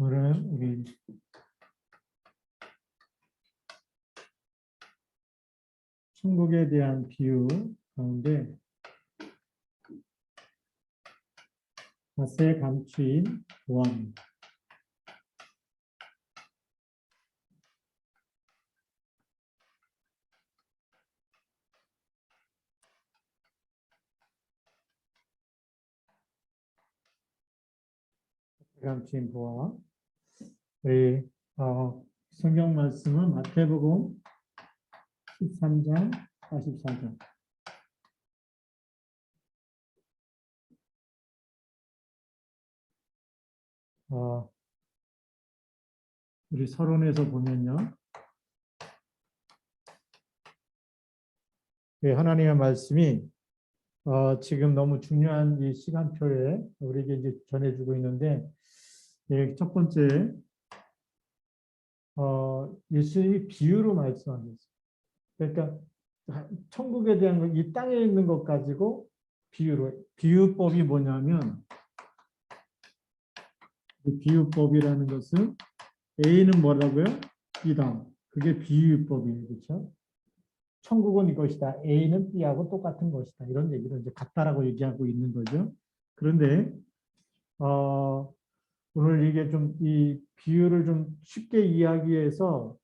오늘은 우리 천국에 대한 비유 가운데 닷새 감추인 원. 감추인 보아. 우리 성경 말씀은 마태복음 13장 44절. 우리 서론에서 보면요. 하나님의 말씀이 지금 너무 중요한 이 시간표에 우리에게 이제 전해주고 있는데, 첫 번째, 예수님이 비유로 말씀하셨어요. 그러니까 천국에 대한 이 땅에 있는 것 가지고 비유법이 뭐냐면, 비유법이라는 것은 A는 뭐라고요? B다. 그게 비유법이에요. 그렇죠? 천국은 이것이다. A는 B하고 똑같은 것이다. 이런 얘기를 이제 같다라고 얘기하고 있는 거죠. 그런데 오늘 이게 좀 이 비유를 좀 쉽게 이야기해서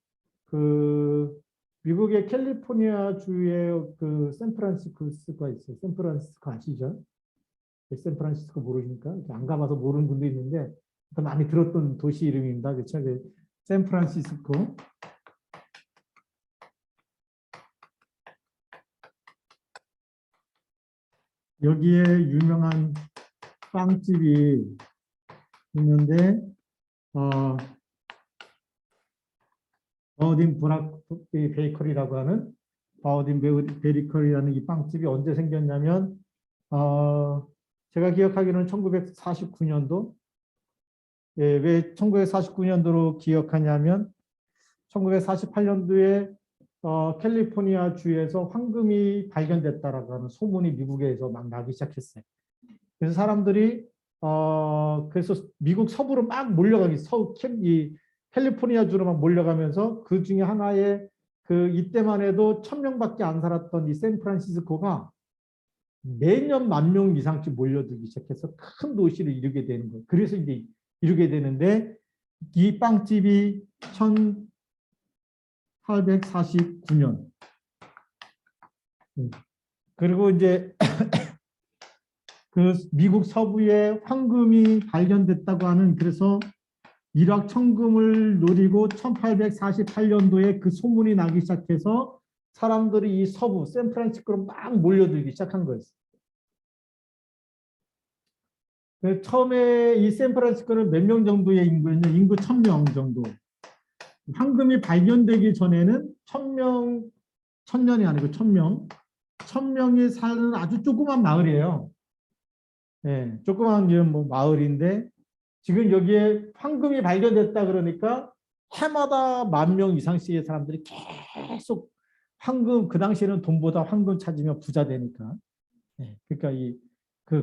미국의 캘리포니아 주의 샌프란시스코가 있어요. 샌프란시스코 아시죠? 샌프란시스코 모르십니까? 안 가봐서 모르는 분도 있는데 많이 들었던 도시 이름입니다. 그렇죠? 샌프란시스코. 여기에 유명한 빵집이 있는데 바우딘 베이커리라고 하는 바우딘 베이커리라는 이 빵집이 언제 생겼냐면 제가 기억하기로는 1949년도. 왜 1949년도로 기억하냐면 1948년도에 캘리포니아 주에서 황금이 발견됐다라고 하는 소문이 미국에서 막 나기 시작했어요. 그래서 사람들이 그래서 미국 서부로 막 몰려가기, 이 캘리포니아 주로 막 몰려가면서 그 중에 하나의 이때만 해도 1000명밖에 안 살았던 이 샌프란시스코가 매년 10,000명 이상씩 몰려들기 시작해서 큰 도시를 이루게 되는 거예요. 그래서 이제 이루게 되는데 이 빵집이 1849년. 그리고 이제 미국 서부에 황금이 발견됐다고 하는, 그래서 일확천금을 노리고 1848년도에 그 소문이 나기 시작해서 사람들이 이 서부 샌프란시스코로 막 몰려들기 시작한 거였어요. 처음에 이 샌프란시스코는 몇 명 정도의 인구였냐? 인구 1000명 정도. 황금이 발견되기 전에는 1000명, 1000년이 아니고 1000명, 1000명이 사는 아주 조그만 마을이에요. 네, 조그만 마을인데 지금 여기에 황금이 발견됐다 그러니까 해마다 10,000명 이상씩의 사람들이 계속 황금, 그 당시에는 돈보다 황금 찾으면 부자 되니까. 네, 그러니까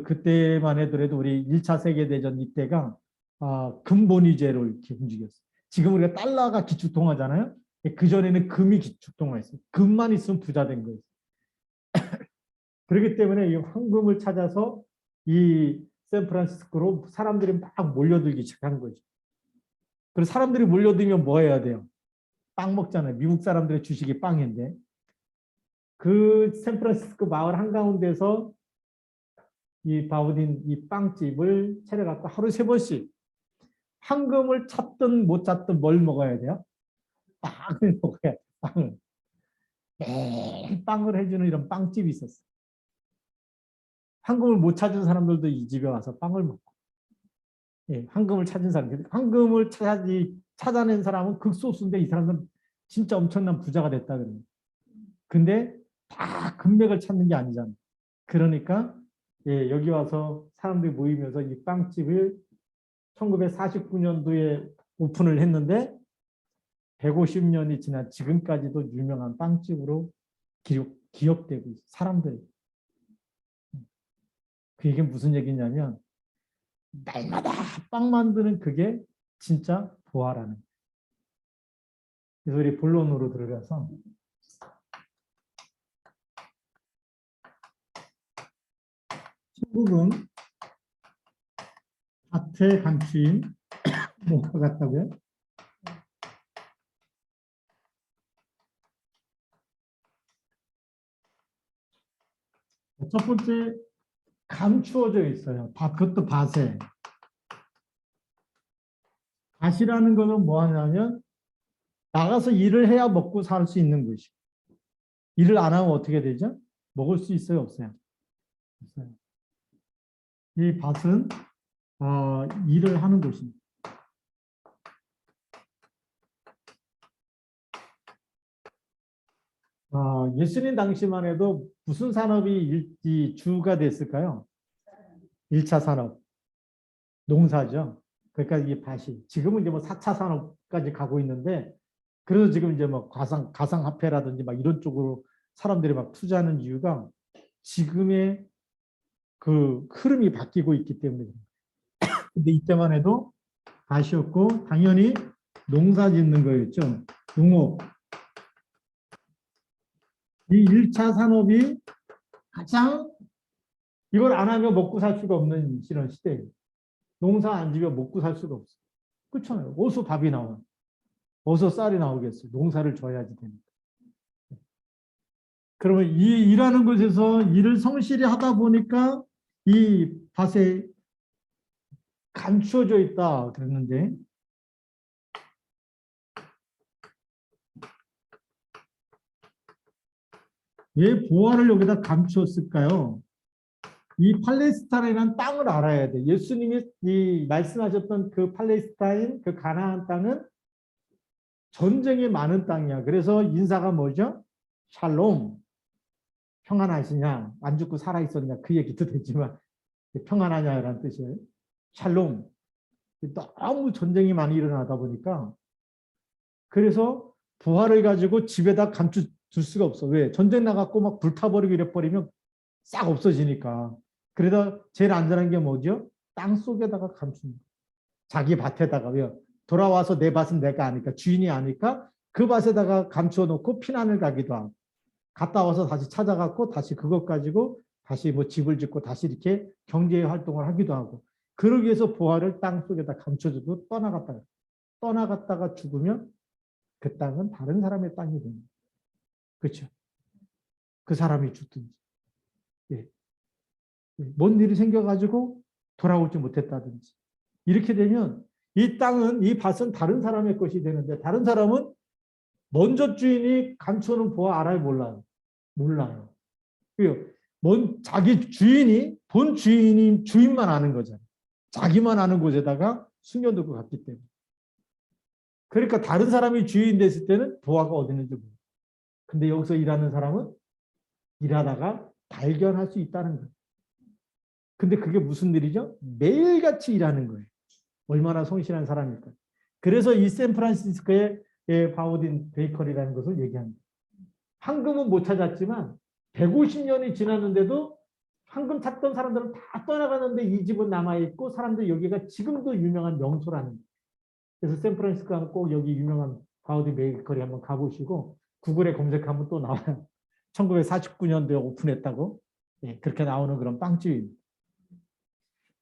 그때만 해도 우리 1차 세계대전 이때가 금본위제로 이렇게 움직였어요. 지금 우리가 달러가 기축통화잖아요. 그전에는 금이 기축통화였어요. 금만 있으면 부자 된 거예요. 그렇기 때문에 이 황금을 찾아서 이 샌프란시스코로 사람들이 막 몰려들기 시작한 거죠. 그래서 사람들이 몰려들면 뭐 해야 돼요? 빵 먹잖아요. 미국 사람들의 주식이 빵인데. 그 샌프란시스코 마을 한가운데서 이 바우딘 이 빵집을 차려갖고 하루 3번씩 황금을 찾든 못 찾든 뭘 먹어야 돼요? 빵을 먹어야 돼요. 빵을. 매일 빵을 해주는 이런 빵집이 있었어요. 황금을 못 찾은 사람들도 이 집에 와서 빵을 먹고, 황금을 찾은 사람, 황금을 찾아낸 사람은 극소수인데 이 사람은 진짜 엄청난 부자가 됐다 그래요. 근데 다 금맥을 찾는 게 아니잖아요. 그러니까 여기 와서 사람들이 모이면서 이 빵집을 1949년도에 오픈을 했는데 150년이 지난 지금까지도 유명한 빵집으로 기억되고 있어요. 사람들. 이게 무슨 얘기냐면 날마다 빵 만드는 그게 진짜 보아라는. 그래서 우리 본론으로 들어가서 신부금 밭의 감추인 뭐가 같다고요? 첫 번째 감추어져 있어요. 그것도 밭에. 밭이라는 것은 뭐 하냐면 나가서 일을 해야 먹고 살 수 있는 것이. 일을 안 하면 어떻게 되죠? 먹을 수 있어요, 없어요? 없어요. 이 밭은 일을 하는 곳입니다. 예수님 당시만 해도 무슨 산업이 주가 됐을까요? 1차 산업, 농사죠. 그러니까 이 밭이. 지금은 이제 뭐 4차 산업까지 가고 있는데, 그래서 지금 이제 뭐 가상화폐라든지 막 이런 쪽으로 사람들이 막 투자하는 이유가 지금의 그 흐름이 바뀌고 있기 때문에. 근데 이때만 해도 밭이었고, 당연히 농사 짓는 거였죠. 농업. 이 1차 산업이 가장 이걸 안 하면 먹고 살 수가 없는 이런 시대예요. 농사 안 지면 먹고 살 수가 없어요. 그렇잖아요. 어디서 밥이 나와? 어디서 쌀이 나오겠어요? 농사를 져야지 되니까. 그러면 이 일하는 곳에서 일을 성실히 하다 보니까 이 밭에 감추어져 있다 그랬는데 왜 보화를 여기다 감추었을까요? 이 팔레스타인이라는 땅을 알아야 돼. 예수님이 이 말씀하셨던 그 팔레스타인, 그 가나안 땅은 전쟁이 많은 땅이야. 그래서 인사가 뭐죠? 샬롬. 평안하시냐? 안 죽고 살아있었냐? 그 얘기도 되지만 평안하냐라는 뜻이에요. 샬롬. 너무 전쟁이 많이 일어나다 보니까 그래서 부활을 가지고 집에다 감춰둘 수가 없어. 왜? 전쟁 나갖고 막 불타버리고 이래버리면 싹 없어지니까. 그래서 제일 안전한 게 뭐죠? 땅 속에다가 감춥니다. 자기 밭에다가. 왜? 돌아와서 내 밭은 내가 아니까 주인이 아니까 그 밭에다가 감춰놓고 피난을 가기도 하고 갔다 와서 다시 찾아갖고 다시 그것 가지고 다시 뭐 집을 짓고 다시 이렇게 경제 활동을 하기도 하고 그러기 위해서 부활을 땅 속에다 감춰주고 떠나갔다가 죽으면 그 땅은 다른 사람의 땅이 됩니다. 그렇죠? 그 사람이 죽든지. 예. 뭔 일이 생겨가지고 돌아오지 못했다든지. 이렇게 되면 이 땅은, 이 밭은 다른 사람의 것이 되는데 다른 사람은 먼저 주인이 감춰놓은 부와 알아요, 몰라요? 몰라요. 자기 주인이, 본 주인이 주인만 아는 거잖아요. 자기만 아는 곳에다가 숨겨두고 갔기 때문에. 그러니까 다른 사람이 주인 됐을 때는 부하가 어디 있는지 모르고. 근데 여기서 일하는 사람은 일하다가 발견할 수 있다는 거예요. 근데 그게 무슨 일이죠? 매일같이 일하는 거예요. 얼마나 성실한 사람일까. 그래서 이 샌프란시스코의 바우딘 베이커리라는 것을 얘기합니다. 황금은 못 찾았지만 150년이 지났는데도 황금 찾던 사람들은 다 떠나가는데 이 집은 남아있고 사람들 여기가 지금도 유명한 명소라는 거예요. 그래서 샌프란시스코 가면 꼭 여기 유명한 바우딘 베이커리 한번 가보시고 구글에 검색하면 또 나와요. 1949년도에 오픈했다고. 네, 그렇게 나오는 그런 빵집입니다.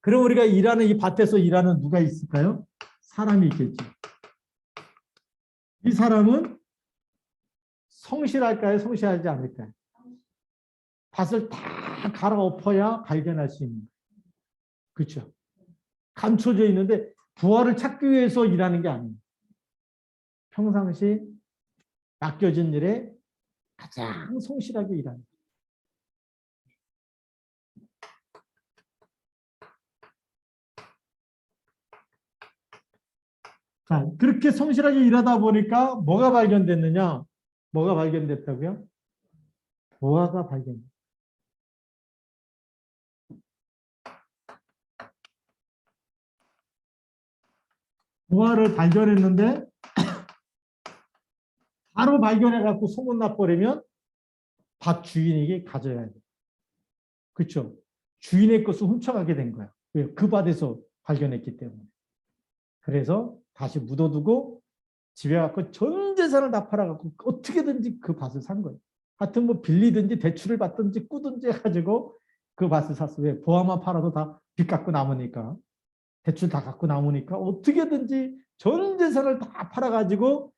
그럼 우리가 일하는 이 밭에서 일하는 누가 있을까요? 사람이 있겠죠. 이 사람은 성실할까요? 성실하지 않을까요? 밭을 다 갈아엎어야 발견할 수 있는 거예요. 그렇죠? 감춰져 있는데 부활을 찾기 위해서 일하는 게 아니에요. 평상시 맡겨진 일에 가장 성실하게 일하는 거예요. 자, 그렇게 성실하게 일하다 보니까 뭐가 발견됐느냐? 뭐가 발견됐다고요? 보화가 발견됐어요. 보화를 발견했는데 바로 발견해갖고 소문나버리면 밭 주인에게 가져야 돼. 그렇죠? 주인의 것을 훔쳐가게 된 거야. 왜? 그 밭에서 발견했기 때문에. 그래서 다시 묻어두고 집에 갖고 전 재산을 다 팔아갖고 어떻게든지 그 밭을 산 거예요. 하여튼 뭐 빌리든지 대출을 받든지 꾸든지 해가지고 그 밭을 샀어요. 왜? 보아만 팔아도 다 빚 갖고 남으니까. 대출 다 갖고 남으니까 어떻게든지 전 재산을 다 팔아가지고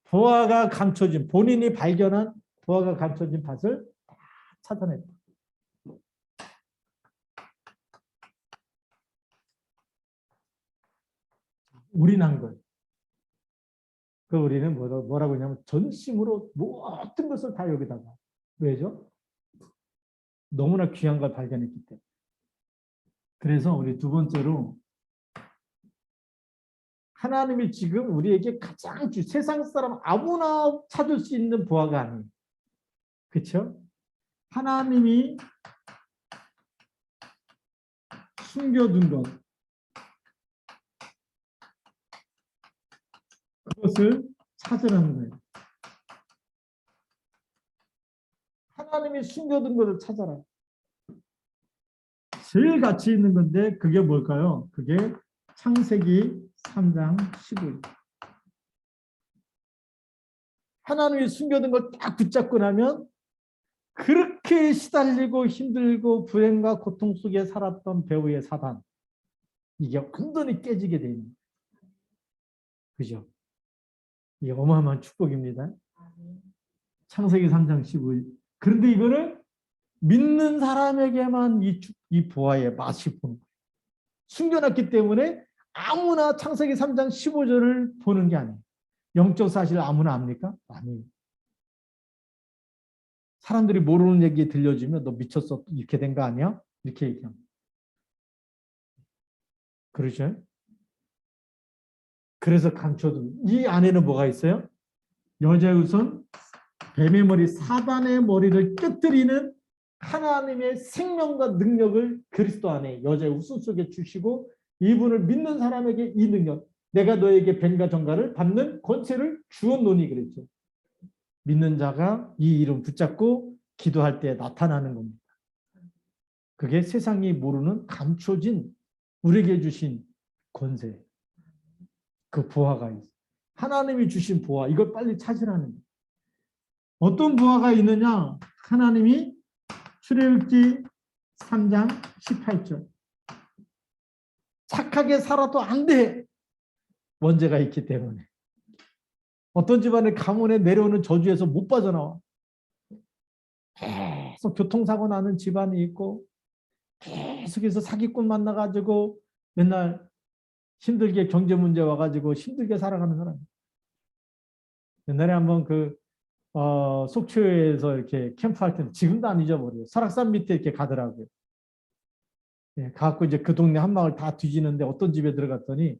부하가 감춰진, 본인이 발견한 부하가 감춰진 밭을 다 찾아냈다. 올인한 거예요. 그 우리는 뭐라고 하냐면 전심으로 모든 것을 다 여기다가. 왜죠? 너무나 귀한 걸 발견했기 때문에. 그래서 우리 두 번째로 하나님이 지금 우리에게 가장 세상 사람 아무나 찾을 수 있는 부하가 아니에요. 그렇죠? 하나님이 숨겨둔 것, 그것을 찾으라는 거예요. 하나님이 숨겨둔 것을 찾아라. 제일 가치 있는 건데 그게 뭘까요? 그게 창세기 3장 15절. 하나님이 숨겨둔 걸 딱 붙잡고 나면 그렇게 시달리고 힘들고 불행과 고통 속에 살았던 배우의 사단, 이게 완전히 깨지게 됩니다. 그죠? 이게 어마어마한 축복입니다. 창세기 3장 15절. 그런데 이거를 믿는 사람에게만 이 보아의 맛이 보는 거예요. 숨겨놨기 때문에 아무나 창세기 3장 15절을 보는 게 아니에요. 영적 사실 아무나 압니까? 아니에요. 사람들이 모르는 얘기 들려주면 너 미쳤어? 이렇게 된 거 아니야? 이렇게 얘기합니다. 그러죠? 그래서 감춰둔 이 안에는 뭐가 있어요? 여자의 손, 뱀의 머리, 사단의 머리를 깨뜨리는 하나님의 생명과 능력을 그리스도 안에 여자의 우순 속에 주시고 이분을 믿는 사람에게 이 능력, 내가 너에게 뱀과 정갈을 받는 권세를 주었노니 그랬죠. 믿는 자가 이 이름 붙잡고 기도할 때 나타나는 겁니다. 그게 세상이 모르는 감춰진 우리에게 주신 권세, 그 보화가 있어요. 하나님이 주신 보화, 이걸 빨리 찾으라는 거예요. 어떤 보화가 있느냐? 하나님이 출애굽기 3장 18절. 착하게 살아도 안 돼. 원죄가 있기 때문에. 어떤 집안의 가문에 내려오는 저주에서 못 빠져나와. 계속 교통사고 나는 집안이 있고 계속해서 사기꾼 만나가지고 맨날 힘들게 경제 문제 와가지고 힘들게 살아가는 사람. 옛날에 한번 속초에서 이렇게 캠프할 때는 지금도 안 잊어버려요. 설악산 밑에 이렇게 가더라고요. 예, 가갖고 이제 그 동네 한 마을 다 뒤지는데 어떤 집에 들어갔더니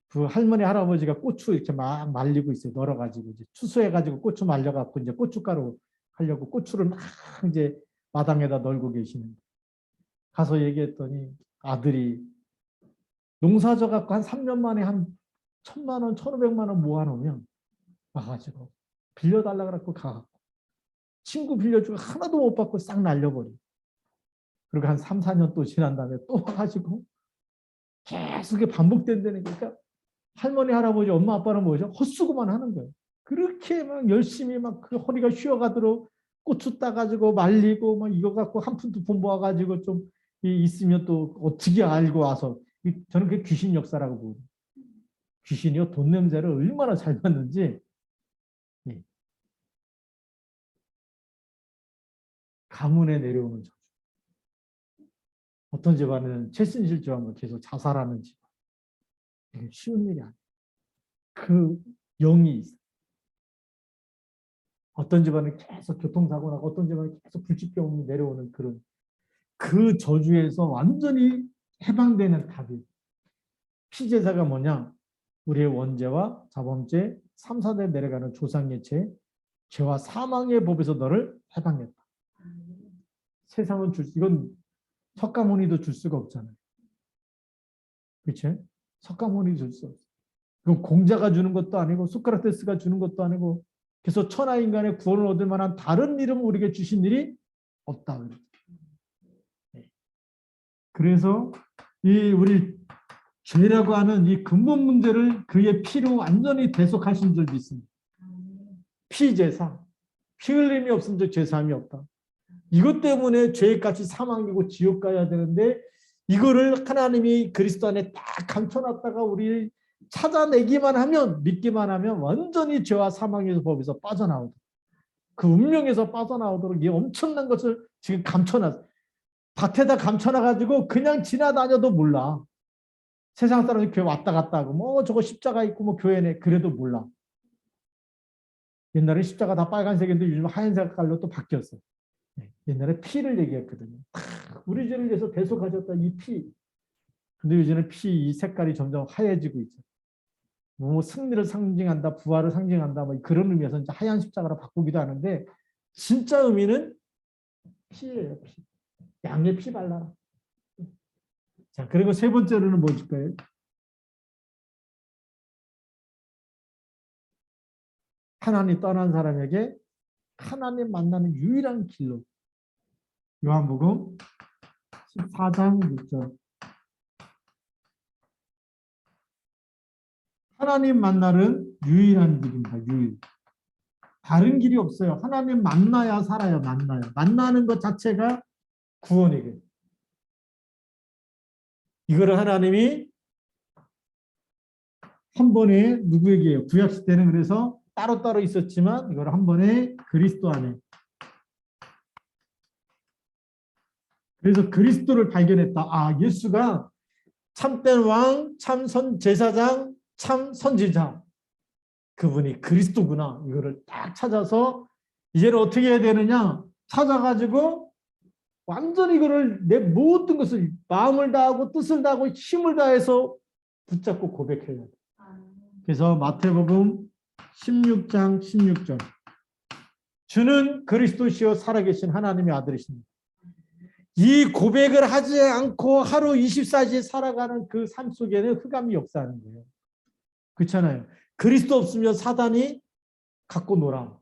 그 할머니 할아버지가 고추 이렇게 막 말리고 있어요. 널어가지고 이제 추수해가지고 고추 말려갖고 이제 고춧가루 하려고 고추를 막 이제 마당에다 널고 계시는데 가서 얘기했더니 아들이 농사져 갖고 한 3년 만에 한 1,000만 원, 1,500만 원 모아놓으면 와가지고 빌려달라 그래갖고 가갖고 친구 빌려주고 하나도 못 받고 싹 날려버려. 그리고 한 3, 4년 또 지난 다음에 또 와가지고 계속 반복된다는 거니까 할머니, 할아버지, 엄마, 아빠는 뭐죠? 헛수고만 하는 거예요. 그렇게 막 열심히 막 그 허리가 쉬어가도록 고추 따가지고 말리고 막 이거 갖고 한 푼 두 푼 모아가지고 좀 있으면 또 어떻게 알고 와서 저는 그게 귀신 역사라고 보고 귀신이요 돈 냄새를 얼마나 잘 맡는지 가문에 내려오는 저주. 어떤 집안은 최신실 집안은 계속 자살하는 집안. 이게 쉬운 일이 아니에요. 그 영이 있어요. 어떤 집안은 계속 교통사고 나고 어떤 집안은 계속 불치병이 내려오는 그런 그 저주에서 완전히 해방되는 답이 피제사가 뭐냐? 우리의 원죄와 자범죄 3, 4대 내려가는 조상의 죄와 사망의 법에서 너를 해방했다. 세상은 이건 석가모니도 줄 수가 없잖아요. 그렇죠? 석가모니 줄 수 없어요. 그건 공자가 주는 것도 아니고 소크라테스가 주는 것도 아니고 그래서 천하인간의 구원을 얻을 만한 다른 이름 우리에게 주신 일이 없다. 그래서 이 우리 죄라고 하는 이 근본 문제를 그의 피로 완전히 대속하신 줄 믿습니다. 피제사, 피 흘림이 없으면 죄사함이 없다. 이것 때문에 죄값이 사망이고 지옥 가야 되는데 이거를 하나님이 그리스도 안에 딱 감춰놨다가 우리 찾아내기만 하면, 믿기만 하면 완전히 죄와 사망에서 법에서 빠져나오도록, 그 운명에서 빠져나오도록 이 엄청난 것을 지금 감춰놨어요. 밭에다 감춰놔가지고 그냥 지나다녀도 몰라. 세상 사람이 교회 왔다 갔다 하고 뭐 저거 십자가 있고 뭐 교회네, 그래도 몰라. 옛날에 십자가 다 빨간색인데 요즘 하얀색 색깔로 또 바뀌었어. 옛날에 피를 얘기했거든요. 우리 죄를 위해서 대속하셨다, 이 피. 근데 요즘은 피 이 색깔이 점점 하얘지고 있죠. 뭐 승리를 상징한다, 부활을 상징한다, 뭐 그런 의미에서 이제 하얀 십자가로 바꾸기도 하는데 진짜 의미는 피예요. 피. 양의 피 발라라. 자, 그리고 세 번째로는 뭐일까요? 하나님 떠난 사람에게 하나님 만나는 유일한 길로. 요한복음 14장 6절. 하나님 만나는 유일한 길입니다. 유일. 다른 길이 없어요. 하나님 만나야 살아요. 만나요. 만나는 것 자체가 구원이에요. 이거를 하나님이 한 번에 누구에게요? 구약 시대는 그래서 따로따로 있었지만 이걸 한 번에 그리스도 안에. 그래서 그리스도를 발견했다. 아, 예수가 참된 왕, 참 제사장, 참 선지자. 그분이 그리스도구나. 이거를 딱 찾아서 이제는 어떻게 해야 되느냐? 찾아가지고 완전히 이거를 내 모든 것을 마음을 다하고 뜻을 다하고 힘을 다해서 붙잡고 고백해야 돼. 그래서 마태복음 16장 16절. 주는 그리스도시요 살아계신 하나님의 아들이십니다. 이 고백을 하지 않고 하루 24시에 살아가는 그 삶 속에는 흑암이 역사하는 거예요. 그렇잖아요. 그리스도 없으면 사단이 갖고 놀아.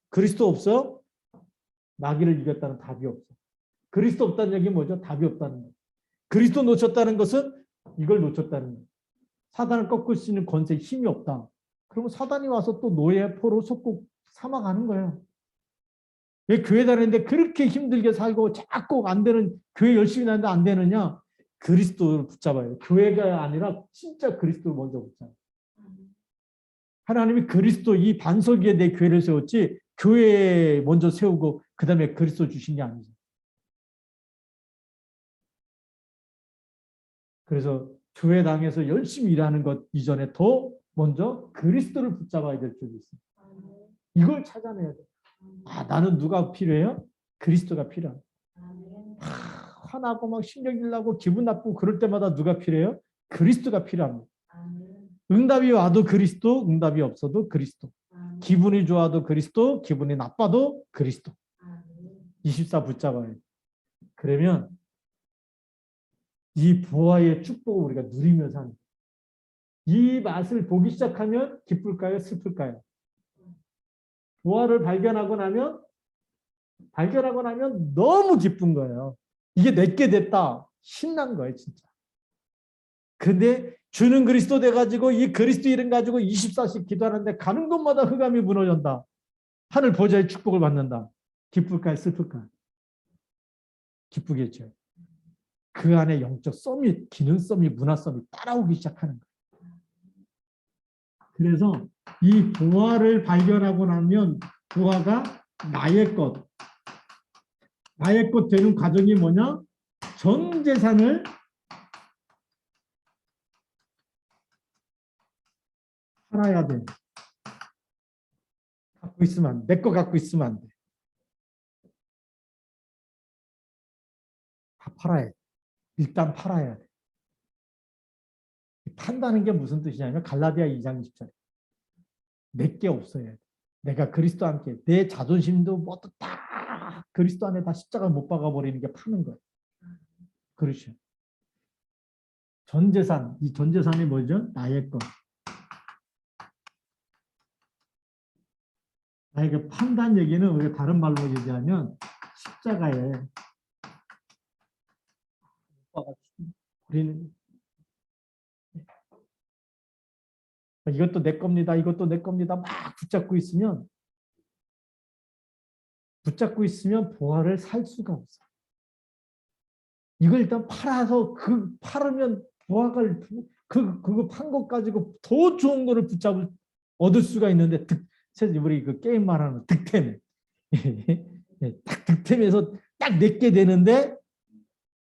그리스도 없어? 마귀를 이겼다는 답이 없어. 그리스도 없다는 얘기는 뭐죠? 답이 없다는 거예요. 그리스도 놓쳤다는 것은 이걸 놓쳤다는 거예요. 사단을 꺾을 수 있는 권세, 힘이 없다. 그러면 사단이 와서 또 노예, 포로 속국 삼아가는 거예요. 왜 교회 다니는데 그렇게 힘들게 살고 자꾸 안 되는, 교회 열심히 다니는데 안 되느냐? 그리스도를 붙잡아요. 교회가 아니라 진짜 그리스도를 먼저 붙잡아요. 하나님이 그리스도 이 반석 위에 내 교회를 세웠지 교회에 먼저 세우고 그 다음에 그리스도 주신 게 아니죠. 그래서 교회당에서 열심히 일하는 것 이전에 더 먼저 그리스도를 붙잡아야 될 줄이 있습니다. 이걸 찾아내야 돼요. 아, 나는 누가 필요해요? 그리스도가 필요합니다. 화나고 막 신경질 나고 기분 나쁘고 그럴 때마다 누가 필요해요? 그리스도가 필요합니다. 응답이 와도 그리스도, 응답이 없어도 그리스도. 기분이 좋아도 그리스도, 기분이 나빠도 그리스도. 24 붙잡아요. 그러면 이 부활의 축복을 우리가 누리면서 하는, 이 맛을 보기 시작하면 기쁠까요? 슬플까요? 부활을 발견하고 나면 너무 기쁜 거예요. 이게 내게 됐다. 신난 거예요, 진짜. 근데 주는 그리스도 돼가지고 이 그리스도 이름 가지고 24씩 기도하는데 가는 곳마다 흑암이 무너진다. 하늘 보좌의 축복을 받는다. 기쁠까요? 슬플까요? 기쁘겠죠. 그 안에 영적 썸이, 기능 썸이, 문화 썸이 따라오기 시작하는 거예요. 그래서 이 부활을 발견하고 나면 부활가 나의 것 되는 과정이 뭐냐? 전 재산을 팔아야 돼. 갖고 있으면 안 돼. 내 거 갖고 있으면 안 돼. 다 팔아야 돼. 일단 팔아야 돼. 판다는 게 무슨 뜻이냐면 갈라디아 2장 20절. 내게 없어야 돼. 내가 그리스도 함께 내 자존심도 뭐도 다 그리스도 안에 다 십자가를 못 박아버리는 게 파는 거예요. 그렇죠. 전 재산, 이 전 재산이 뭐죠? 나의 것. 나에게 판다는 얘기는 우리가 다른 말로 얘기하면 십자가에 우리는 이것도 내 겁니다. 이것도 내 겁니다. 막 붙잡고 있으면 부활을 살 수가 없어. 이걸 일단 팔아서 팔으면 부활을 그거 판 것 가지고 더 좋은 거를 얻을 수가 있는데 우리 그 게임 말하는 득템. 딱 득템에서 딱 내게 되는데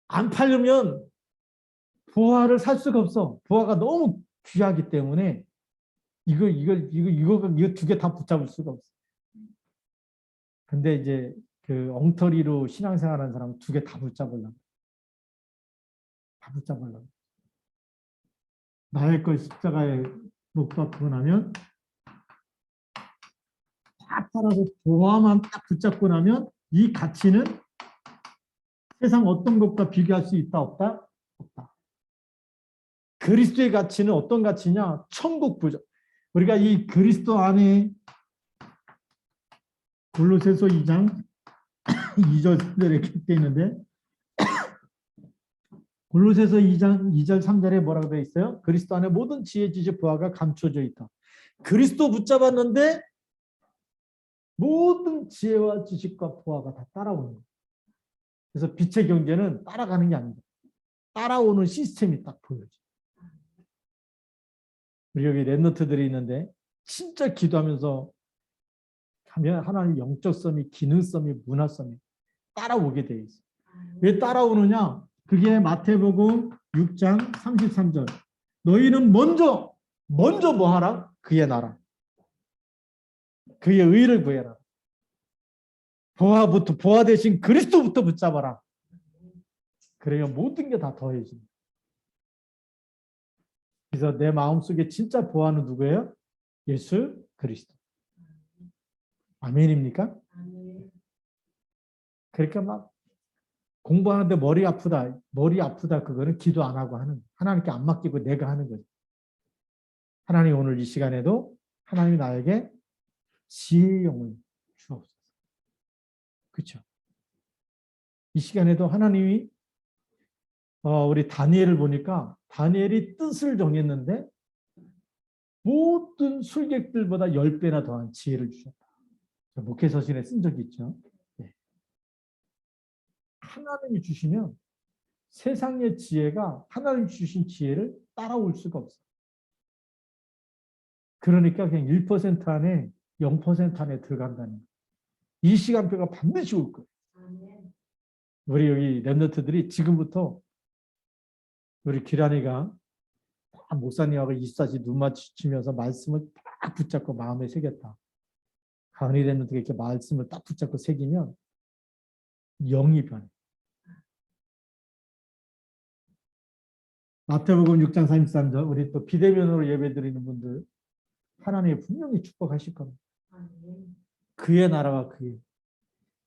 안 팔려면 부활을 살 수가 없어. 부활가 너무 귀하기 때문에 이거 두 개 다 붙잡을 수가 없어. 근데 이제 그 엉터리로 신앙생활하는 사람은 두 개 다 붙잡으려고. 나의 걸 십자가에 못 박고 나면 다 팔아서 보화만 딱 붙잡고 나면 이 가치는 세상 어떤 것과 비교할 수 있다 없다? 없다. 그리스도의 가치는 어떤 가치냐? 천국 부자. 우리가 이 그리스도 안에 골로새서 2장 2절 3절에 이렇게 되어 있는데 골로새서 2장 2절 3절에 뭐라고 되어 있어요? 그리스도 안에 모든 지혜 지식 부하가 감춰져 있다. 그리스도 붙잡았는데 모든 지혜와 지식과 부하가 다 따라오는 거예요. 그래서 빛의 경제는 따라가는 게 아니다. 따라오는 시스템이 딱 보여져. 우리 여기 랩노트들이 있는데 진짜 기도하면서 하면 하나님 영적 썸이, 기능성이, 문화성이 따라오게 돼 있어. 왜 따라오느냐? 그게 마태복음 6장 33절. 너희는 먼저 뭐 하라? 그의 나라. 그의 의를 구해라. 부하 대신 그리스도부터 붙잡아라. 그래야 모든 게 다 더해집니다. 그래서 내 마음속에 진짜 부하는 누구예요? 예수 그리스도. 아멘입니까? 그러니까 막 공부하는데 머리 아프다 그거는 기도 안 하고 하는, 하나님께 안 맡기고 내가 하는 거죠. 하나님 오늘 이 시간에도 하나님이 나에게 지혜의 영을 주옵소서. 그렇죠? 이 시간에도 하나님이 우리 다니엘을 보니까 다니엘이 뜻을 정했는데 모든 술객들보다 10배나 더한 지혜를 주셨다. 목회서신에 쓴 적이 있죠. 네. 하나님이 주시면 세상의 지혜가 하나님 주신 지혜를 따라올 수가 없어요. 그러니까 그냥 1% 안에 0% 안에 들어간다는 거예요. 이 시간표가 반드시 올 거예요. 우리 여기 랩너트들이 지금부터 우리 기란이가 목사님하고 24시 눈 맞추면서 말씀을 딱 붙잡고 마음에 새겼다. 가은이 랩너트가 이렇게 말씀을 딱 붙잡고 새기면 영이 변해. 마태복음 6장 33절 우리 또 비대면으로 예배드리는 분들 하나님이 분명히 축복하실 겁니다. 그의 나라와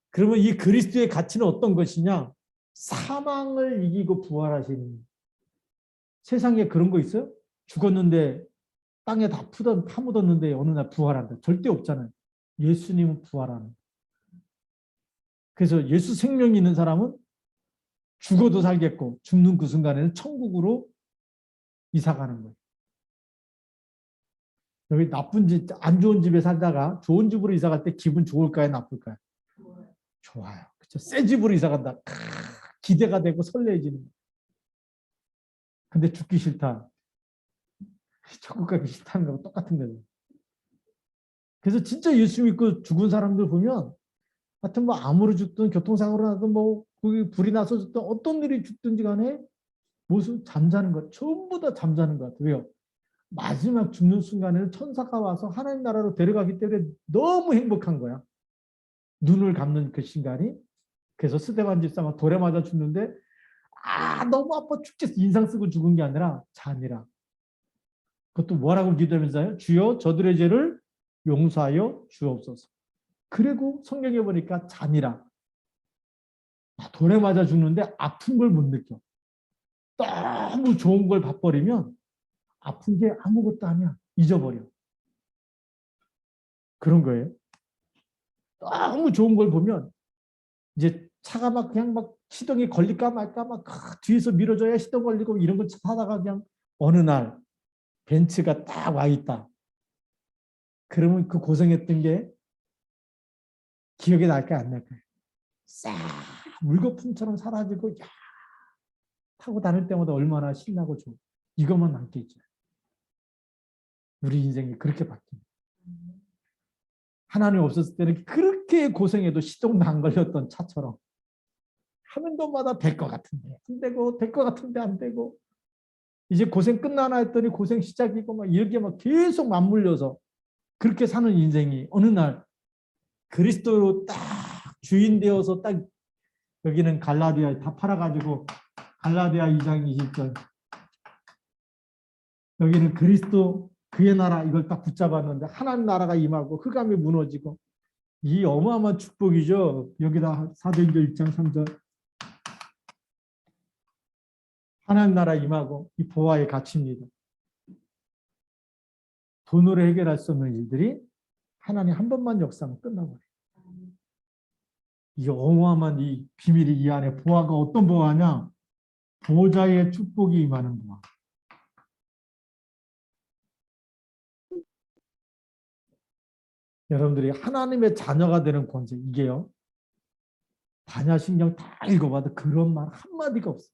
그러면 이 그리스도의 가치는 어떤 것이냐? 사망을 이기고 부활하시는. 세상에 그런 거 있어요? 죽었는데 땅에 다 파묻었는데 어느 날 부활한다. 절대 없잖아요. 예수님은 부활하는. 그래서 예수 생명이 있는 사람은 죽어도 살겠고 죽는 그 순간에는 천국으로 이사가는 거예요. 여기 나쁜 집, 안 좋은 집에 살다가 좋은 집으로 이사갈 때 기분 좋을까요? 나쁠까요? 좋아요. 그렇죠? 새 집으로 이사간다. 기대가 되고 설레지는 거예요. 근데 죽기 싫다. 천국 가기 싫다는 거랑 똑같은 거죠. 그래서 진짜 예수 믿고 죽은 사람들 보면 하여튼 뭐 암으로 죽든 교통사고로 나든 뭐 불이 나서 죽든 어떤 일이 죽든지 간에 모습 잠자는 것, 전부 다 잠자는 것 같아요. 왜요? 마지막 죽는 순간에는 천사가 와서 하나님 나라로 데려가기 때문에 너무 행복한 거야. 눈을 감는 그 순간이. 그래서 스데반 집사가 돌에 맞아 죽는데 너무 아파 죽겠어. 인상 쓰고 죽은 게 아니라 잔이라. 그것도 뭐라고 기도하면서요? 주여 저들의 죄를 용서하여 주옵소서. 그리고 성경에 보니까 잔이라. 돌에 맞아 죽는데 아픈 걸 못 느껴. 너무 좋은 걸 봐버리면 아픈 게 아무것도 아니야. 잊어버려. 그런 거예요. 너무 좋은 걸 보면 이제 차가 막 그냥 막 시동이 걸릴까 말까 막 뒤에서 밀어줘야 시동 걸리고 이런 거 하다가 그냥 어느 날 벤츠가 딱 와 있다. 그러면 그 고생했던 게 기억이 날까 안 날까요? 싹 물거품처럼 사라지고 야, 타고 다닐 때마다 얼마나 신나고 좋아. 이것만 남겠죠. 우리 인생이 그렇게 바뀝니다. 하나님 없었을 때는 그렇게 고생해도 시동도 안 걸렸던 차처럼 하는 것마다 될 것 같은데 안 되고 될 것 같은데 안 되고 이제 고생 끝나나 했더니 고생 시작이고 막 이렇게 막 계속 맞물려서 그렇게 사는 인생이 어느 날 그리스도로 딱 주인 되어서 딱 여기는 갈라디아에 다 팔아가지고 갈라디아 2장 20절 여기는 그리스도 그의 나라 이걸 딱 붙잡았는데 하나님 나라가 임하고 흑암이 무너지고 이 어마어마한 축복이죠. 여기다 사도행전 1장 3절 하나님 나라 임하고 이 보화의 가치입니다. 돈으로 해결할 수 없는 일들이 하나님 한 번만 역사하면 끝나버려요. 이 어마어마한 이 비밀이 이 안에 보화가 어떤 보화냐? 보좌의 축복이 임하는 보화. 여러분들이 하나님의 자녀가 되는 권세 이게요. 반야신경 다 읽어봐도 그런 말 한마디가 없어요.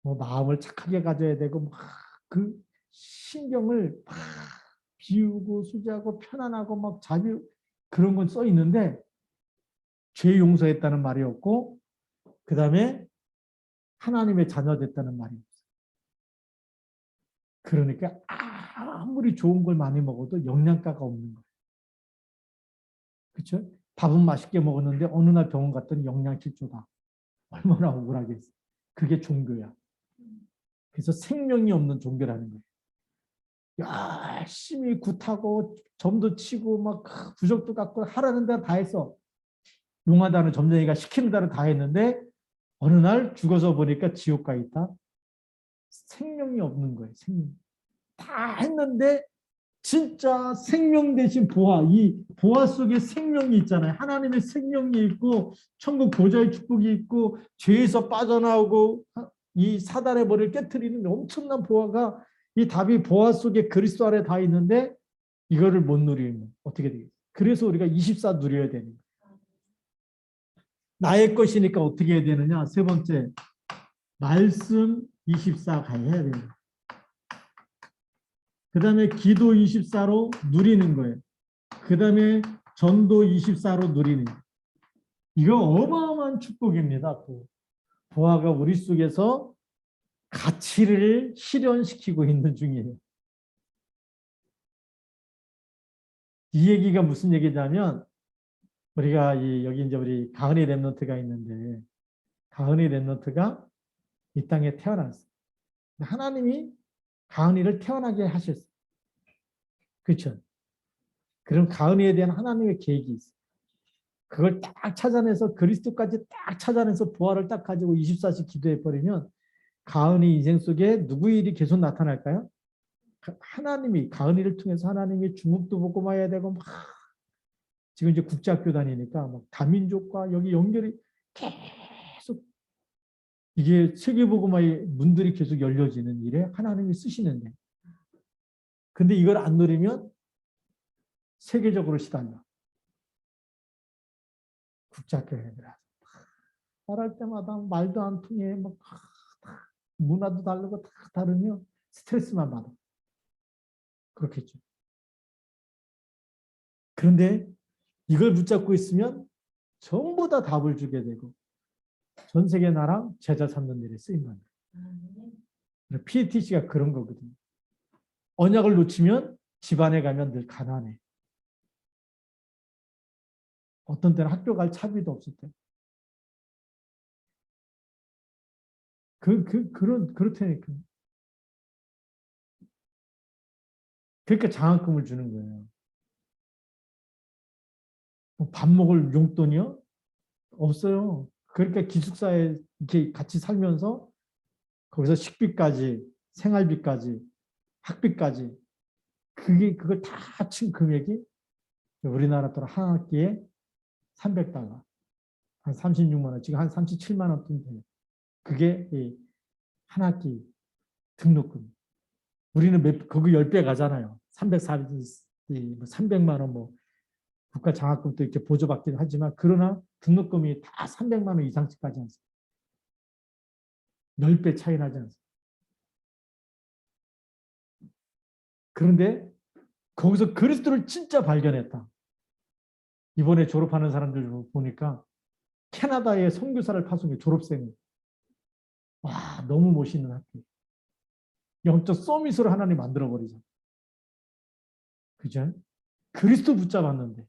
뭐 마음을 착하게 가져야 되고 막 그 신경을 막 비우고 수지하고 편안하고 막 자비 그런 건 써 있는데 죄 용서했다는 말이 없고 그 다음에 하나님의 자녀 됐다는 말이 없어요. 그러니까 아무리 좋은 걸 많이 먹어도 영양가가 없는 거예요. 그렇죠? 밥은 맛있게 먹었는데 어느 날 병원 갔더니 영양실조다. 얼마나 억울하겠어. 그게 종교야. 그래서 생명이 없는 종교라는 거예요. 열심히 굿하고 점도 치고 막 부적도 갖고 하라는 대로 다 했어. 용하다는 점쟁이가 시키는 대로 다 했는데 어느 날 죽어서 보니까 지옥 가 있다. 생명이 없는 거예요. 생명. 다 했는데 진짜 생명 대신 보화, 이 보화 속에 생명이 있잖아요. 하나님의 생명이 있고 천국 보좌의 축복이 있고 죄에서 빠져나오고 이 사단의 머리를 깨트리는 엄청난 보화가 이 답이 보화 속에 그리스도 안에 다 있는데 이거를 못 누리면 어떻게 되겠어요? 그래서 우리가 24 누려야 되는 거예요. 나의 것이니까 어떻게 해야 되느냐? 세 번째, 말씀 24 가야 돼요. 그 다음에 기도 24로 누리는 거예요. 그 다음에 전도 24로 누리는 거예요. 이거 어마어마한 축복입니다. 또 보아가 우리 속에서 가치를 실현시키고 있는 중이에요. 이 얘기가 무슨 얘기냐면 우리가 여기 이제 우리 가은이 랩런트가 있는데 가은이 랩런트가 이 땅에 태어났어요. 하나님이 가은이를 태어나게 하셨어요. 그렇죠? 그럼 가은이에 대한 하나님의 계획이 있어요. 그걸 딱 찾아내서 그리스도까지 딱 찾아내서 부활을 딱 가지고 24시 기도해 버리면 가은이 인생 속에 누구의 일이 계속 나타날까요? 하나님이 가은이를 통해서 하나님이 중국도 보고 와야 되고 막 지금 이제 국제학교 다니니까 막 다민족과 여기 연결이 계속 이게 세계복음화의 문들이 계속 열려지는 일에 하나님이 쓰시는데 근데 이걸 안 누리면 세계적으로 시달려. 국제학교 애들아. 말할 때마다 말도 안 통해. 막 문화도 다르고 다 다르면 스트레스만 받아. 그렇겠죠. 그런데 이걸 붙잡고 있으면 전부 다 답을 주게 되고 전 세계 나라 제자 삼는 일에 쓰인 겁니다. PTC가 그런 거거든요. 언약을 놓치면 집안에 가면 늘 가난해. 어떤 때는 학교 갈 차비도 없을 때. 그렇다니까. 그러니까 장학금을 주는 거예요. 밥 먹을 용돈이요? 없어요. 그러니까 기숙사에 이렇게 같이 살면서 거기서 식비까지, 생활비까지, 학비까지 그걸 다 합친 금액이 우리나라 돈 한 학기에 300달러, 한 36만 원, 지금 한 37만 원 돈 돼요. 그게 한 학기 등록금. 우리는 그거 10배 가잖아요. 300만 원 뭐 국가 장학금도 이렇게 보조받기도 하지만 그러나 등록금이 다 300만 원 이상씩 가지 않습니다. 10배 차이 나지 않습니다. 그런데 거기서 그리스도를 진짜 발견했다. 이번에 졸업하는 사람들 보니까 캐나다에 선교사를 파송해 졸업생을. 와, 너무 멋있는 학교. 영적 서밋으로 하나님 만들어버리자. 그죠? 그리스도 붙잡았는데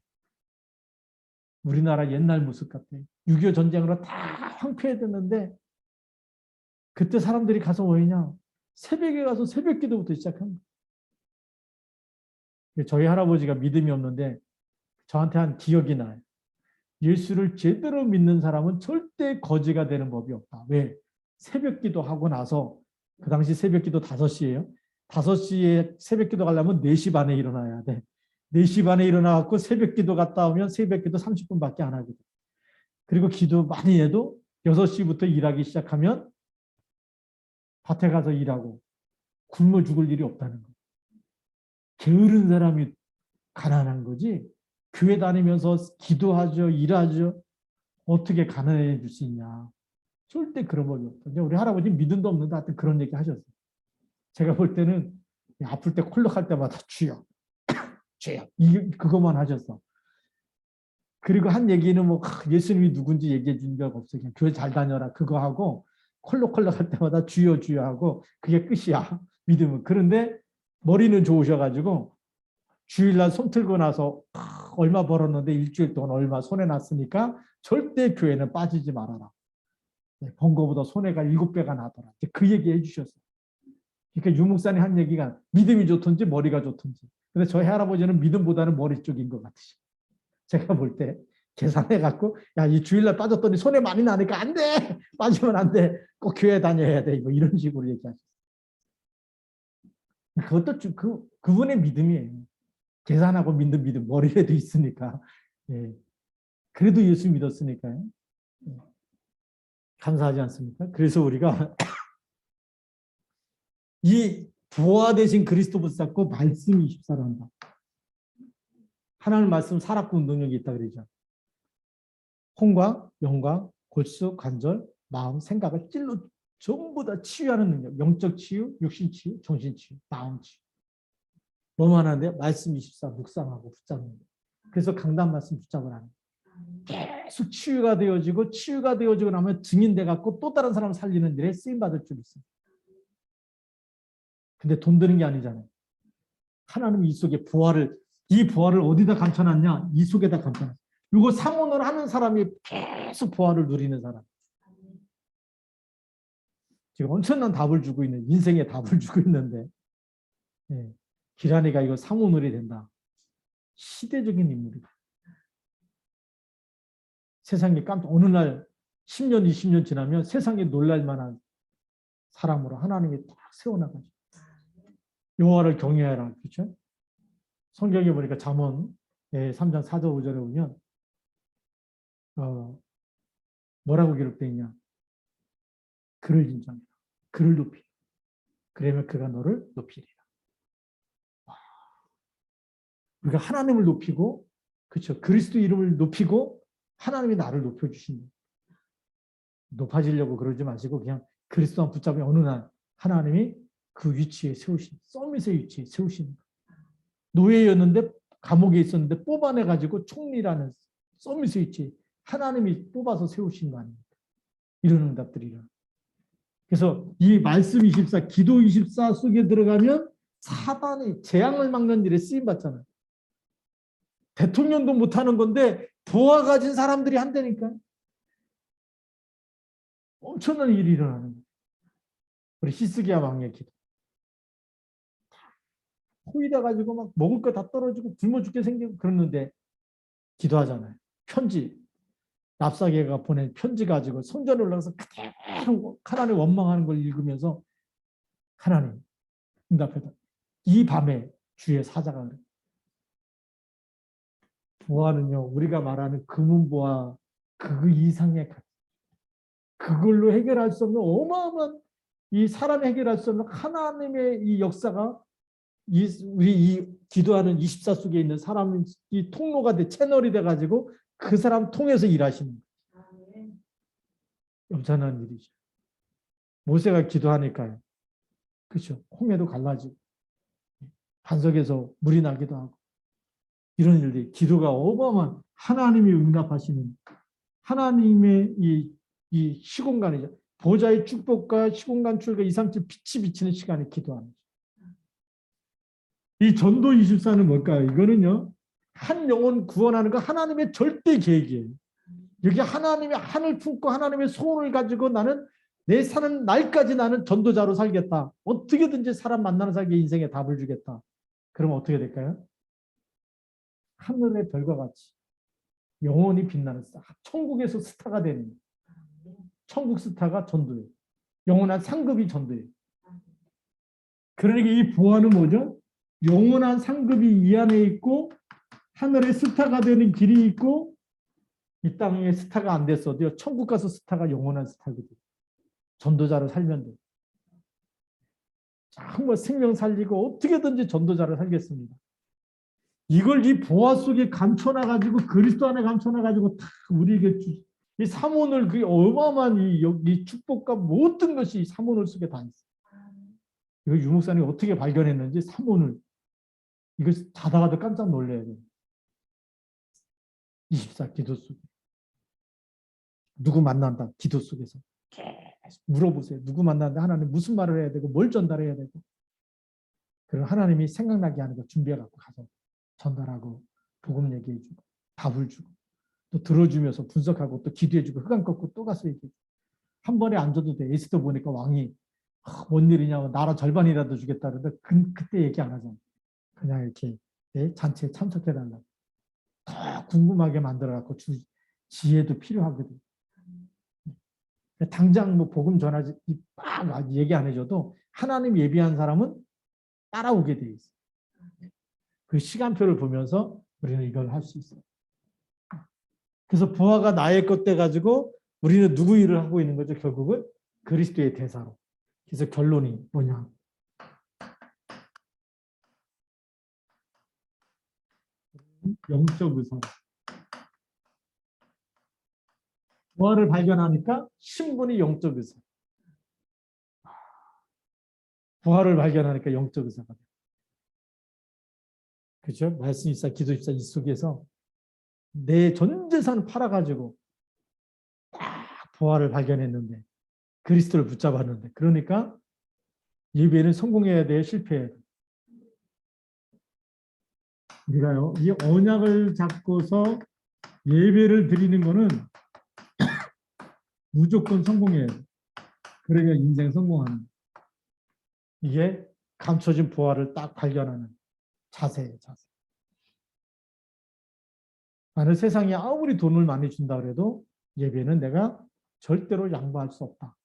우리나라 옛날 모습 같아. 6.25 전쟁으로 다 황폐해졌는데 그때 사람들이 가서 뭐 했냐? 새벽에 가서 새벽 기도부터 시작합니다. 저희 할아버지가 믿음이 없는데 저한테 한 기억이 나요. 예수를 제대로 믿는 사람은 절대 거지가 되는 법이 없다. 왜? 새벽 기도하고 나서 그 당시 새벽 기도 5시예요. 5시에 새벽 기도 가려면 4시 반에 일어나야 돼. 4시 반에 일어나갖고 새벽 기도 갔다 오면 새벽 기도 30분밖에 안 하거든. 그리고 기도 많이 해도 6시부터 일하기 시작하면 밭에 가서 일하고 굶어 죽을 일이 없다는 거예요. 게으른 사람이 가난한 거지 교회 다니면서 기도하죠, 일하죠. 어떻게 가난해질 수 있냐. 절대 그런 법이 없다. 우리 할아버지 믿음도 없는데 하여튼 그런 얘기 하셨어요. 제가 볼 때는 아플 때 콜록할 때마다 주여, 주여 그것만 하셨어. 그리고 한 얘기는 뭐 예수님이 누군지 얘기해 준 적 없어. 그냥 교회 잘 다녀라 그거 하고 콜록콜록 할 때마다 주여 주여 하고 그게 끝이야. 믿음은. 그런데 머리는 좋으셔가지고 주일날 손 틀고 나서 얼마 벌었는데 일주일 동안 얼마 손해났으니까 절대 교회는 빠지지 말아라. 번 거보다 손해가 7배가 나더라. 그 얘기 해주셨어요. 그러니까 유목사님 한 얘기가 믿음이 좋든지 머리가 좋든지. 근데 저희 할아버지는 믿음보다는 머리 쪽인 것 같으시죠. 제가 볼 때 계산해갖고 야, 이 주일날 빠졌더니 손해 많이 나니까 안 돼. 빠지면 안 돼. 꼭 교회 다녀야 돼. 뭐 이런 식으로 얘기하셨어요. 그것도 그분의 믿음이에요. 계산하고 믿는 믿음 머리에도 있으니까. 예. 그래도 예수 믿었으니까요. 예. 감사하지 않습니까? 그래서 우리가 이 부활되신 그리스도 붙잡고 말씀 24를 한다. 하나님 말씀 살았고 운동력이 있다 그러죠. 혼과 영과 골수, 관절, 마음, 생각을 찔러 전부 다 치유하는 능력. 영적 치유, 육신 치유, 정신 치유, 마음 치유. 뭐만 하는데 말씀 24 묵상하고 붙잡는 거예요. 그래서 강단 말씀 붙잡으라는 거예요. 계속 치유가 되어지고 나면 증인돼 갖고 또 다른 사람을 살리는 일에 쓰임 받을 줄 있어요. 근데 돈 드는 게 아니잖아요. 하나님 이 속에 이 부활을 어디다 감춰놨냐? 이 속에다 감춰놨어요. 이거 상온을 하는 사람이 계속 부활을 누리는 사람. 지금 엄청난 답을 주고 있는, 인생의 답을 주고 있는데, 예, 기란이가 이거 상온을이 된다. 시대적인 인물이다. 세상에 어느 날 10년, 20년 지나면 세상에 놀랄 만한 사람으로 하나님이 딱 세워나가죠. 여호와를 경외하라. 그렇죠? 성경에 보니까 잠언 3장 4절 5절에 보면 뭐라고 기록되어 있냐? 그를 인정해라. 그를 높이라. 그러면 그가 너를 높이리라. 우리가 하나님을 높이고, 그렇죠? 그리스도 이름을 높이고 하나님이 나를 높여주신다. 높아지려고 그러지 마시고 그냥 그리스도만 붙잡으면 어느 날 하나님이 그 위치에 세우신, 서밋의 위치에 세우신. 노예였는데 감옥에 있었는데 뽑아내가지고 총리라는 서밋의 위치에 하나님이 뽑아서 세우신 거 아닙니까? 이런 응답들이라. 그래서 이 말씀 24, 기도 24 속에 들어가면 사단이 재앙을 막는 일에 쓰임받잖아요. 대통령도 못하는 건데 부하 가진 사람들이 한다니까. 엄청난 일이 일어나는 거예요. 우리 히스기야 왕의 기도. 호위돼 가지고 막 먹을 거 다 떨어지고 굶어 죽게 생기고 그러는데 기도하잖아요. 편지. 랍사게가 보낸 편지 가지고 성전에 올라가서 그대로 하나님 원망하는 걸 읽으면서 하나님 응답해다. 이 밤에 주의 사자가 그래. 부하는요, 우리가 말하는 금은부하 그 이상의 가치. 그걸로 해결할 수 없는 어마어마한 이 사람이 해결할 수 없는 하나님의 이 역사가 우리 이 기도하는 24 속에 있는 사람이 통로가 돼 채널이 돼가지고 그 사람 통해서 일하시는 거예요. 엄청난 일이죠. 모세가 기도하니까요. 그렇죠. 홍해도 갈라지고 반석에서 물이 나기도 하고 이런 일들이 기도가 어마어마한 하나님이 응답하시는 하나님의 이 시공간이죠. 보좌의 축복과 시공간 출과 2, 3, 7 빛이 비치는 시간에 기도하는 거죠. 이 전도 24는 뭘까요? 이거는요. 한 영혼 구원하는 거 하나님의 절대 계획이에요. 여기 하나님의 한을 품고 하나님의 소원을 가지고 나는 내 사는 날까지 나는 전도자로 살겠다. 어떻게든지 사람 만나는 사람에게 인생에 답을 주겠다. 그러면 어떻게 될까요? 하늘의 별과 같이 영원히 빛나는 스타. 천국에서 스타가 되는 거예요. 천국 스타가 전도예요. 영원한 상급이 전도예요. 그러니까 이 부활은 뭐죠? 영원한 상급이 이 안에 있고 하늘의 스타가 되는 길이 있고 이 땅에 스타가 안 됐어도요. 천국 가서 스타가 영원한 스타거든요. 전도자로 살면 돼요. 정말 생명 살리고 어떻게든지 전도자를 살겠습니다. 이걸 이 보화 속에 감춰놔가지고 그리스도 안에 감춰놔가지고 다 우리에게 이 삼원을 그 어마어마한 이 축복과 모든 것이 삼원을 속에 다 있어요. 이거 유목사님이 어떻게 발견했는지 삼원을 이거 자다가도 깜짝 놀라야 돼요. 24 기도 속에 누구 만난다 기도 속에서 계속 물어보세요. 누구 만나는데 하나님 무슨 말을 해야 되고 뭘 전달해야 되고 그럼 하나님이 생각나게 하는 거 준비해갖고 가서 전달하고 복음 얘기해주고 답을 주고 또 들어주면서 분석하고 또 기도해주고 흑암 꺾고 또 가서 얘기해주고 한 번에 안 줘도 돼. 에스더 보니까 왕이 뭔 일이냐고 나라 절반이라도 주겠다 그러는데 그때 얘기 안 하잖아. 그냥 이렇게 잔치에 참석해달라고 더 궁금하게 만들어갖고 지혜도 필요하거든. 당장 뭐 복음 전하지 막 얘기 안 해줘도 하나님 예비한 사람은 따라오게 돼 있어. 그 시간표를 보면서 우리는 이걸 할 수 있어요. 그래서 부하가 나의 것 돼 가지고 우리는 누구 일을 하고 있는 거죠? 결국은 그리스도의 대사로. 그래서 결론이 뭐냐? 영적 의사. 부하를 발견하니까 신분이 영적 의사. 부하를 발견하니까 영적 의사가 돼. 그렇죠? 말씀 24, 기도 24 이 속에서 내 전 재산을 팔아가지고 딱 부하를 발견했는데 그리스도를 붙잡았는데 그러니까 예배는 성공해야 돼, 실패해야 돼. 우리가요, 이 언약을 잡고서 예배를 드리는 거는 무조건 성공해야 돼. 그러니까 인생 성공하는 이게 감춰진 부활을 딱 발견하는 자세예요, 자세. 나는 세상에 아무리 돈을 많이 준다 그래도 예배는 내가 절대로 양보할 수 없다.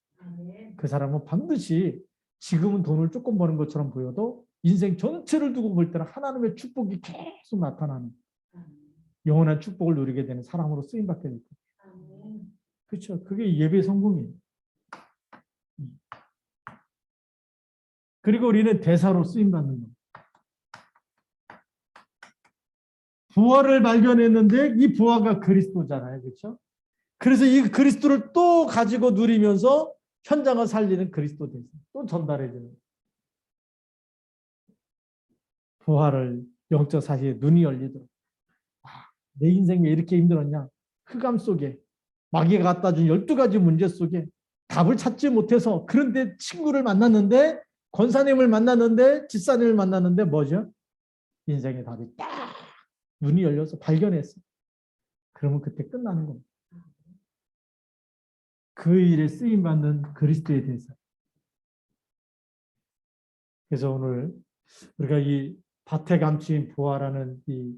그 사람은 반드시 지금은 돈을 조금 버는 것처럼 보여도 인생 전체를 두고 볼 때는 하나님의 축복이 계속 나타나는 영원한 축복을 누리게 되는 사람으로 쓰임받게 될 거예요. 그렇죠. 그게 예배 성공이에요. 그리고 우리는 대사로 쓰임받는 거예요. 부활을 발견했는데 이 부활가 그리스도잖아요. 그렇죠? 그래서 이 그리스도를 또 가지고 누리면서 현장을 살리는 그리스도 대사. 또 전달해주는 부활을 영적 사실에 눈이 열리도록. 내 인생이 왜 이렇게 힘들었냐? 흑암 속에 마귀가 갖다 준 12가지 문제 속에 답을 찾지 못해서 그런데 친구를 만났는데 권사님을 만났는데 집사님을 만났는데 뭐죠? 인생의 답이 딱 눈이 열려서 발견했어. 그러면 그때 끝나는 겁니다. 그 일에 쓰임받는 그리스도에 대해서. 그래서 오늘 우리가 이 밭에 감추인 부활하는 이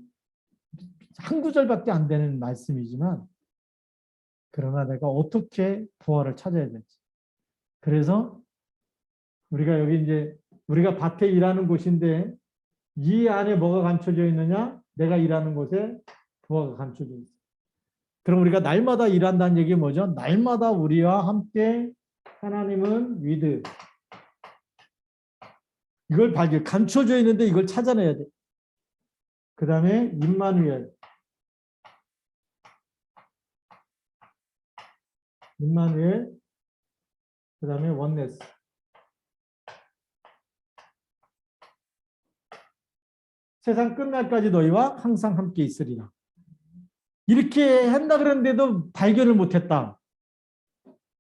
한 구절밖에 안 되는 말씀이지만 그러나 내가 어떻게 부활을 찾아야 될지. 그래서 우리가 여기 이제 우리가 밭에 일하는 곳인데 이 안에 뭐가 감춰져 있느냐? 내가 일하는 곳에 부활가 감춰져 있어. 그럼 우리가 날마다 일한다는 얘기 뭐죠? 날마다 우리와 함께 하나님은 위드 이걸 발견, 감춰져 있는데 이걸 찾아내야 돼. 그 다음에 임마누엘. 그 다음에 원네스. 세상 끝날까지 너희와 항상 함께 있으리라. 이렇게 한다 그랬는데도 발견을 못했다.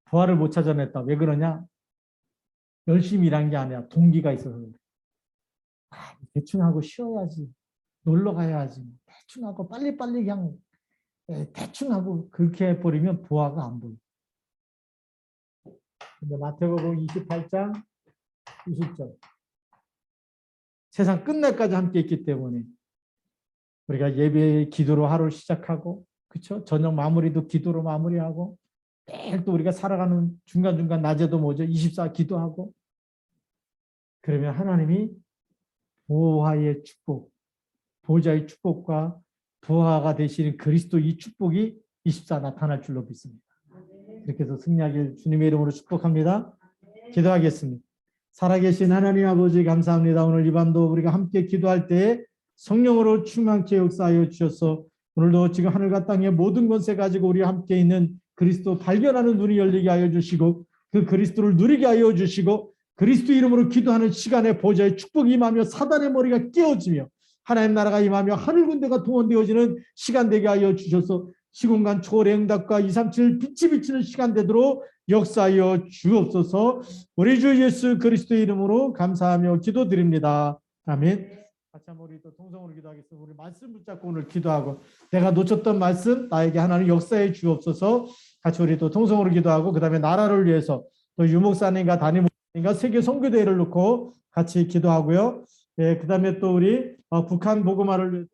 부활을 못 찾아냈다. 왜 그러냐? 열심히 일한 게 아니라 동기가 있어서 그래. 대충 하고 쉬어야지. 놀러 가야지. 대충 하고 빨리빨리 그냥 대충 하고 그렇게 해버리면 부활가 안 보여. 근데 마태복음 28장 20절. 세상 끝날까지 함께 있기 때문에 우리가 예배 기도로 하루를 시작하고, 그렇죠? 저녁 마무리도 기도로 마무리하고, 매일 또 우리가 살아가는 중간중간 낮에도 뭐죠? 24 기도하고, 그러면 하나님이 보화의 축복, 보좌의 축복과 부하가 되시는 그리스도 이 축복이 24 나타날 줄로 믿습니다. 그렇게 해서 승리하길 주님의 이름으로 축복합니다. 기도하겠습니다. 살아계신 하나님 아버지 감사합니다. 오늘 이 밤도 우리가 함께 기도할 때 성령으로 충만케 역사하여 주셔서 오늘도 지금 하늘과 땅의 모든 권세 가지고 우리 함께 있는 그리스도 발견하는 눈이 열리게 하여 주시고, 그 그리스도를 누리게 하여 주시고, 그리스도 이름으로 기도하는 시간에 보좌의 축복이 임하며 사단의 머리가 깨어지며 하나님 나라가 임하며 하늘 군대가 동원되어지는 시간 되게 하여 주셔서 시공간 초월의 응답과 237 빛이 비치는 시간 되도록 역사하여 주옵소서. 우리 주 예수 그리스도의 이름으로 감사하며 기도드립니다. 아멘. 같이 한번 우리 또 통성으로 기도하겠습니다. 우리 말씀 붙잡고 오늘 기도하고, 내가 놓쳤던 말씀 나에게 하나님 역사해 주옵소서. 같이 우리 또 통성으로 기도하고, 그 다음에 나라를 위해서 또 유목사님과 담임 목사님과 세계 선교대회를 놓고 같이 기도하고요. 그 다음에 또 우리 북한 복음화를 위해서